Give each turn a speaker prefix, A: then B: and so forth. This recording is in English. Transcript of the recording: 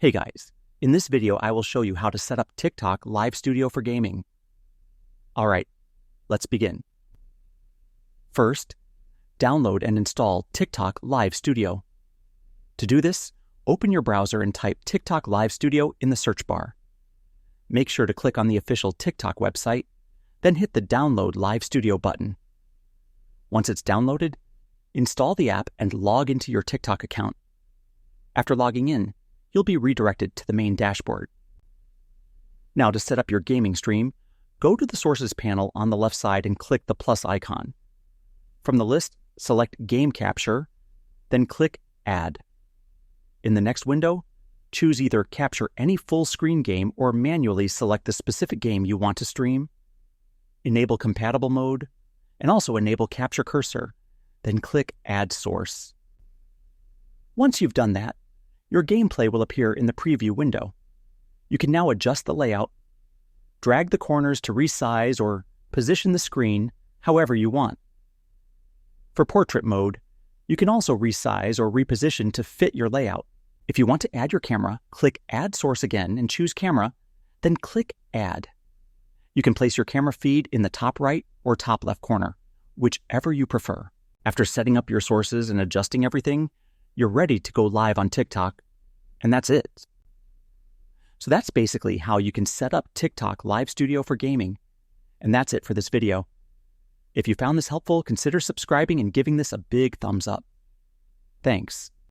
A: Hey guys, in this video I will show you how to set up TikTok Live Studio for gaming. Alright, let's begin. First, download and install TikTok Live Studio. To do this, open your browser and type TikTok Live Studio in the search bar. Make sure to click on the official TikTok website, then hit the Download Live Studio button. Once it's downloaded, install the app and log into your TikTok account. After logging in, you'll be redirected to the main dashboard. Now to set up your gaming stream, go to the Sources panel on the left side and click the plus icon. From the list, select Game Capture, then click Add. In the next window, choose either capture any full screen game or manually select the specific game you want to stream, enable compatible mode, and also enable Capture Cursor, then click Add Source. Once you've done that, your gameplay will appear in the preview window. You can now adjust the layout, drag the corners to resize or position the screen however you want. For portrait mode, you can also resize or reposition to fit your layout. If you want to add your camera, click Add Source again and choose Camera, then click Add. You can place your camera feed in the top right or top left corner, whichever you prefer. After setting up your sources and adjusting everything, you're ready to go live on TikTok, and that's it. So that's basically how you can set up TikTok Live Studio for gaming. And that's it for this video. If you found this helpful, consider subscribing and giving this a big thumbs up. Thanks.